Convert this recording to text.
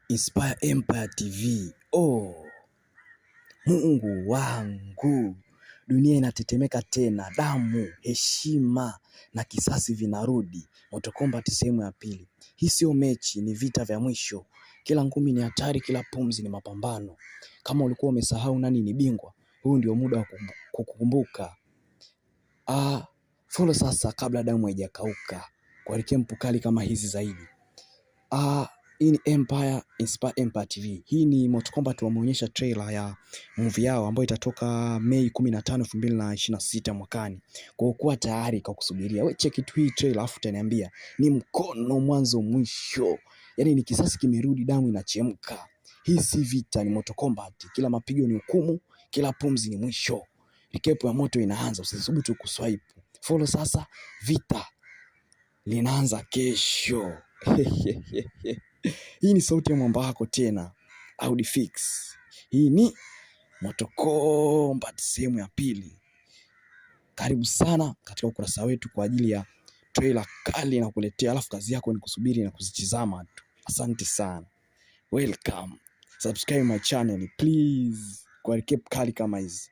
Inspire Empire TV. Oh, Mungu wangu, dunia inatetemeka tena, damu, heshima na kisasi vinarudi. Mortal Kombat sehemu ya pili. Hii sio mechi, ni vita vya mwisho. Kila ngumi ni hatari, kila pumzi ni mapambano. Kama ulikuwa umesahau nani ni bingwa, huu ndio muda wa kukumbuka. Follow sasa kabla damu haijakauka kwa rekempu kali kama hizi zaidi. Hii ni Inspire Empire TV. Hii ni Mortal Kombat wameonyesha trailer ya movie yao ambayo itatoka Mei 15, 2026 mwakani. Kwa kuwa tayari kwa kusubiria. Wewe check it hii trailer afu utaniambia ni mkono mwanzo mwisho. Yaani ni kisasi kimerudi, damu inachemka. Hii si vita, ni Mortal Kombat. Kila mapigo ni hukumu, kila pumzi ni mwisho. Rikepo ya moto inaanza, usisubutu kuswipe. Follow sasa, vita linaanza kesho. Hii ni sauti ya mwamba wako tena, Audifix. Hii ni Mortal Kombat sehemu ya pili. Karibu sana katika ukurasa wetu kwa ajili ya trailer kali na kuletea, alafu kazi yako ni kusubiri na kuzitizama tu. Asante sana. Welcome. Subscribe my channel please kwa recap kali kama hizi.